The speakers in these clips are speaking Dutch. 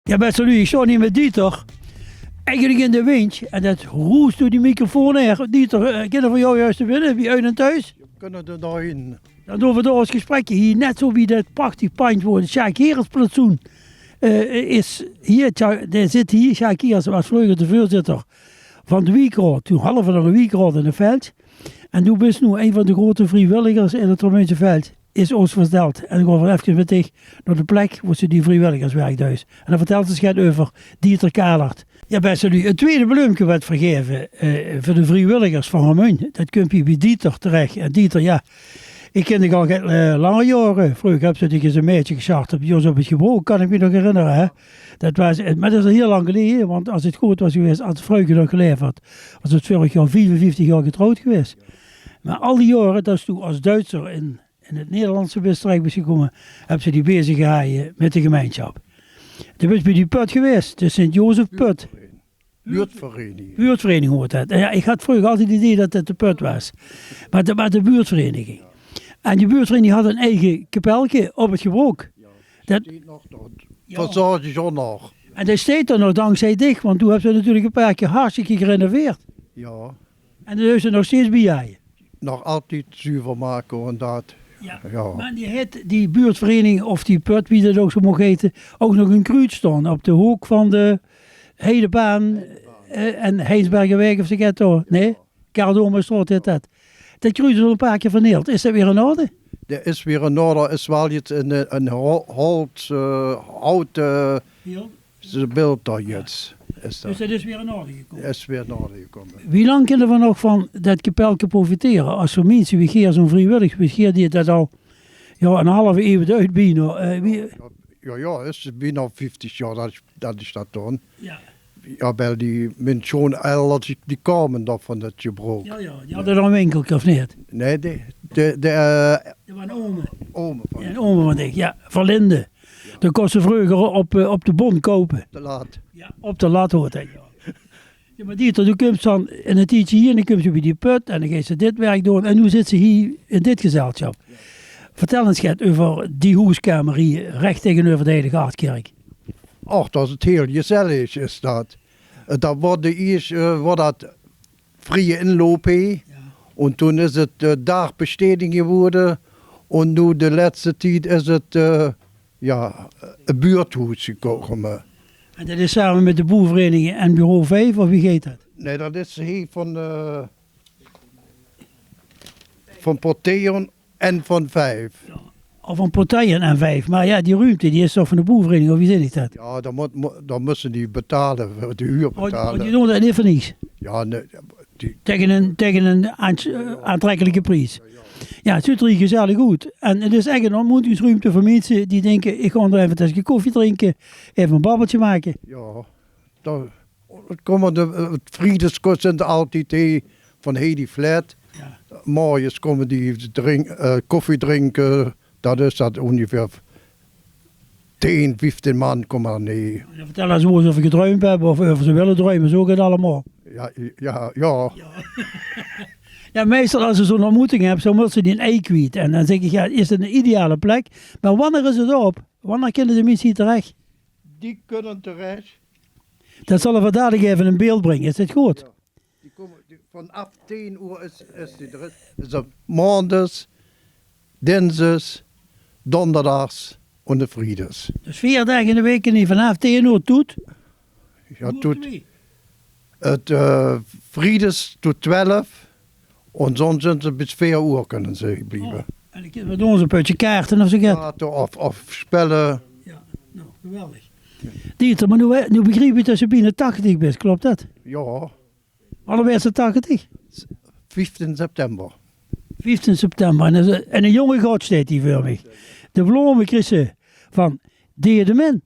Ja, beste Louis, ik sta niet met Dieter. Eigenlijk in de wind. En dat roest door die microfoon heen. Dieter, kinderen van jou juist te winnen. Wie uit en thuis? We kunnen er doorheen. Dan doen we door ons gesprekje hier. Net zo wie dat prachtig pand woont. Het Sjaak Herensplatsoen. Is hier, daar zit hier. Sjaak Herens was vroeger de voorzitter van de Wiekrot. Toen halve van de Wiekrot in het veld. En toen is nu een van de grote vrijwilligers in het Romeinse veld. Is ons verteld. En ik ga wel even met dich naar de plek waar ze die vrijwilligerswerk thuis. En dan vertelt ze het over Dieter Kalert. Ja, beste nu, het tweede bloemke werd vergeven voor de vrijwilligers van Romein. Dat kun je bij Dieter terecht. En Dieter, ja, ik ken ik al lange jaren. Vroeger heb ik eens een meisje gecharterd bij ons op het gebroken, kan ik me nog herinneren. Hè? Maar dat is al heel lang geleden, want als het goed was geweest, had het vrouwtje nog geleverd, was het vorig jaar 55 jaar getrouwd geweest. Maar al die jaren, dat is toen als Duitser in het Nederlandse Bestrijk was gekomen, hebben ze die bezig gehouden met de gemeenschap. Toen was bij die put geweest, de Sint-Jozef-put. Buurtvereniging. Buurtvereniging hoort dat. Ja, ik had vroeger altijd het idee dat het de put was. Maar dat was de buurtvereniging. En die buurtvereniging had een eigen kapelje op het gebroek. Dat verzorg je zo nog. En dat steekt er nog dankzij dich, want toen hebben ze natuurlijk een paar keer hartstikke gerenoveerd. Ja. En dan is ze nog steeds bij jij. Nog altijd zuiver maken en dat. Ja. Maar die buurtvereniging of die put, wie dat ook zo mocht heten, ook nog een kruid staan op de hoek van de Hedebaan en Heinsbergenweg of ze gaat door. Nee, Kardomerstraat heet dat. Dat kruid is al een paar keer vernield. Is dat weer in orde? Dat is weer in orde. Is wel iets een houten beeld daar jetzt. Dus dat is weer in orde gekomen? Dat is weer in orde gekomen. Wie lang kunnen we nog van dat kapelke profiteren? Als zo'n mensen, wie geeft zo'n vrijwillig, wie geeft die dat al een halve eeuw uit bijna? Ja, het is bijna 50 jaar dat is dat dan. Ja. Ja, wel die mensen schon elders, die kwamen dan van het gebroek. Ja, die hadden er een winkeltje of niet? Nee, dat was een ome. Ome van. Ja, een ome van dich, ja, van Linde. Dan kon ze vroeger op de bon kopen. Te laat. Ja, op de lat hoort hij. Ja, maar Dieter, toen komt ze dan in het tijdje hier en dan komt ze bij die put en dan gaat ze dit werk doen en nu zit ze hier in dit gezelschap. Ja. Vertel eens over die huiskamer hier, recht tegenover de Heilige Hartkerk. Ach, dat is het heel gezellig is dat. Dat wordt eerst dat vrije inloop heen. Ja. En toen is het dagbesteding geworden. En nu de laatste tijd is het een buurthuis gekomen. En dat is samen met de boervereniging en bureau 5 of wie geeft dat? Nee, dat is hier van Porteon en van 5. Ja. Of van Porteon en 5, maar ja, die ruimte die is toch van de boervereniging of wie zit ik dat? Ja, dan moeten die betalen, de huur betalen. Die doen dat niet voor niets? Ja, nee. Tegen een aantrekkelijke prijs. Ja, het ziet er hier gezellig uit. En het is echt een ontmoetingsruimte voor mensen die denken, ik ga er even een koffie drinken, even een babbeltje maken. Ja, het vriendenskost zijn altijd van Hedy Flat. Ja. Morgens komen die koffie drinken, dat is dat ongeveer 10, 15 man komen er neer. Ja, vertel eens of ze gedruimd hebben of ze willen druimen, zo gaat het allemaal. Ja. Ja, meestal als ze zo'n ontmoeting hebben, zo moeten ze die een ei kwijt. En dan zeg ik, ja, is het een ideale plek? Maar wanneer is het op? Wanneer kunnen de mensen hier terecht? Die kunnen terecht. Dat zal er dadelijk even een beeld brengen, is dat goed? Ja. Die komen, vanaf 10 uur is die er. Is op maandags, dinsdags, donderdags en de vrijdags. Dus 4 dagen in de week en die vanaf 10 uur doet? Ja, doet. Het vrijdags tot 12. En soms zijn ze bis 4 uur kunnen ze blijven. Oh, en dan kunnen we doen een putje kaarten of zo gaat. Of spellen. Ja, nou, geweldig. Ja. Dieter, maar nu begreep je dat je bijna 80 bent, klopt dat? Ja. Wanneer werd ze 80? 15 september. 15 september. En een jonge god staat hier voor mij. De bloemen Christen van Deerdemen.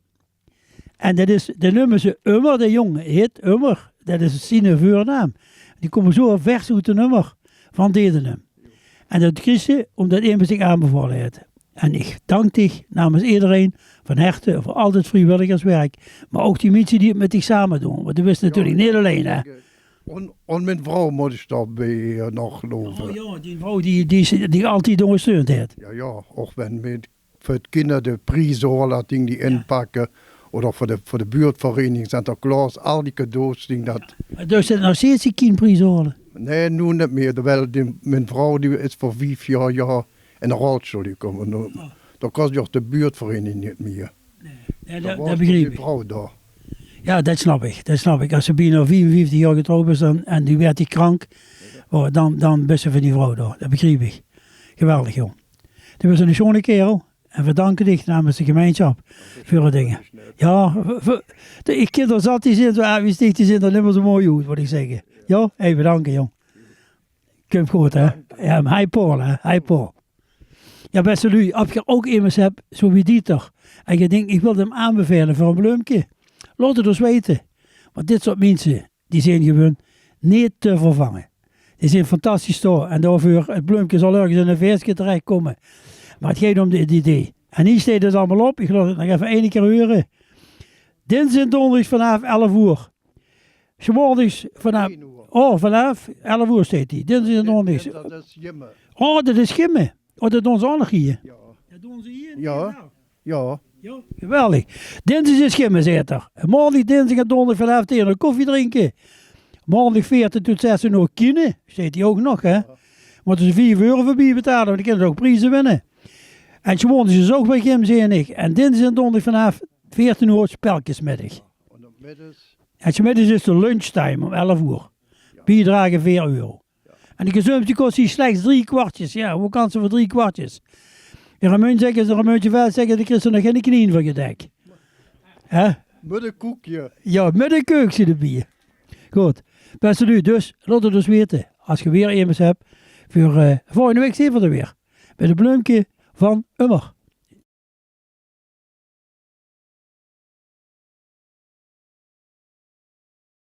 En dat is de nummer ze Ummer, de jongen heet Ummer. Dat is zijn voornaam. Die komen zo vers uit de nummer van Deerdemen. En dat Christen, omdat iemand zich aanbevolen heeft. En ik dank dich namens iedereen van harte voor al het vrijwilligerswerk. Maar ook die mensen die het met dich samen doen. Want dat is natuurlijk niet alleen, hè. En mijn vrouw moet ik daarbij nog geloven. Oh ja, die vrouw die altijd ondersteund heeft. Ja, ook wenn met voor het kinderen de prijzen horen, die inpakken. Of voor de buurtvereniging Sinterklaas, al die cadeaus. Dat... Dus het nog steeds die kindprijs horen? Nee, nu niet meer. Terwijl mijn vrouw die is voor 5 jaar in de rolstoel gekomen. Dan kost je ook de buurtvereniging niet meer. Nee, dat begrijp ik. Vrouw daar. Ja, dat snap ik. Als ze bijna 55 jaar getrouwd is en die werd die krank, dan bussen van die vrouw daar. Dat begrijp ik. Geweldig, joh. Dat was een schone kerel. En we danken dich namens de gemeenschap voor de dingen. Ja, ik kind er zat die zin, wie sticht die zin er niet meer zo mooi uit, wat ik zeggen. Ja, even bedanken, jong. Komt goed, hè? Ja, maar hij Paul, hè? Hij Paul. Ja, beste lui, als je ook immers hebt, zo wie die toch. En je denkt, ik wil hem aanbevelen voor een bloemke. Laat het dus weten. Want dit soort mensen, die zijn gewoon niet te vervangen. Die zijn fantastisch toch. En daarvoor, het bloemke zal ergens in een feestje terechtkomen. Maar het gaat om het idee. En hier staat het allemaal op. Ik laat het nog even 1 keer horen. Dinsdag en donderdag vanaf 11 uur. Zondags vanaf... Oh, vanaf 11 uur staat die. Dinsdag en donderdag. Dat is Jimme. Oh, dat is Gimme. Oh, dat doen ze ook nog hier. Ja. Dat doen ze hier? Ja. Ja, geweldig. Dinsdag is Gimme, zegt er. Maandag, dinsdag en donderdag vanaf 10 uur koffie drinken. Maandag 14 tot 16 uur kine. Staat die ook nog, hè? Moeten ze 4 euro voor bier betalen, want die kunnen ook prijzen winnen. En gewoon is ook bij Gim, zie ik. En dinsdag en donderdag vanaf 14 uur spelkjesmiddag. En smiddags is de lunchtime om 11 uur. Bier dragen 4 euro. En de consumptie kost hier slechts 3 kwartjes. Ja, hoe kan ze voor 3 kwartjes? Een munt zeggen ze, een muntje wel zeggen, dan krijg je nog geen knieën voor je dek. Hè? Met een koekje. Ja, met een keukje de bier. Goed. Beste nu, dus laat het dus weten. Als je weer immers hebt. Voor volgende week zien we er weer. Bij de bloemke van Ummer.